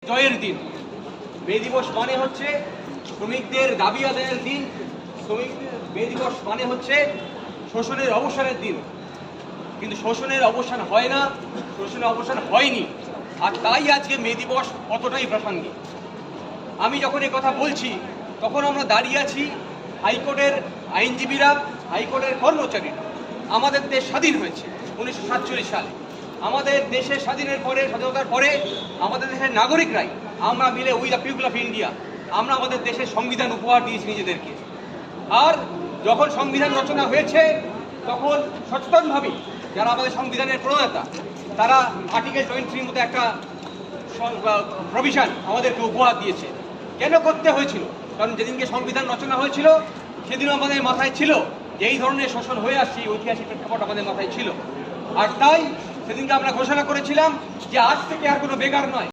জয়ের দিন। মে দিবস মানে হচ্ছে শ্রমিকদের দাবি আদায়ের দিন। মে দিবস মানে হচ্ছে শোষণের অবসানের দিন। কিন্তু শোষণের অবসান হয় না, শোষণের অবসান হয়নি, আর তাই আজকে মে দিবস অতটাই প্রাসঙ্গিক। আমি যখন এই কথা বলছি তখন আমরা দাঁড়িয়ে আছি হাইকোর্টের আইনজীবীরা, হাইকোর্টের কর্মচারীরা। আমাদের দেশ স্বাধীন হয়েছে 1947 সালে। আমাদের দেশের স্বাধীনতার পরে আমাদের দেশের নাগরিকরাই আমরা মিলে we the people of India আমরা আমাদের দেশের সংবিধান উপহার দিয়েছি নিজেদেরকে। আর যখন সংবিধান রচনা হয়েছে তখন সচেতনভাবে যারা আমাদের সংবিধানের প্রণেতা তারা আর্টিকেল 23 মতো একটা প্রভিশন আমাদেরকে উপহার দিয়েছে। কেন করতে হয়েছিল? কারণ যেদিনকে সংবিধান রচনা হয়েছিল সেদিনও আমাদের মাথায় ছিল যে এই ধরনের শোষণ হয়ে আসছে, ঐতিহাসিক প্রেক্ষাপট আমাদের মাথায় ছিল। আর তাই সেদিনকে আমরা ঘোষণা করেছিলাম যে আজ থেকে আর কোনো বেকার নয়।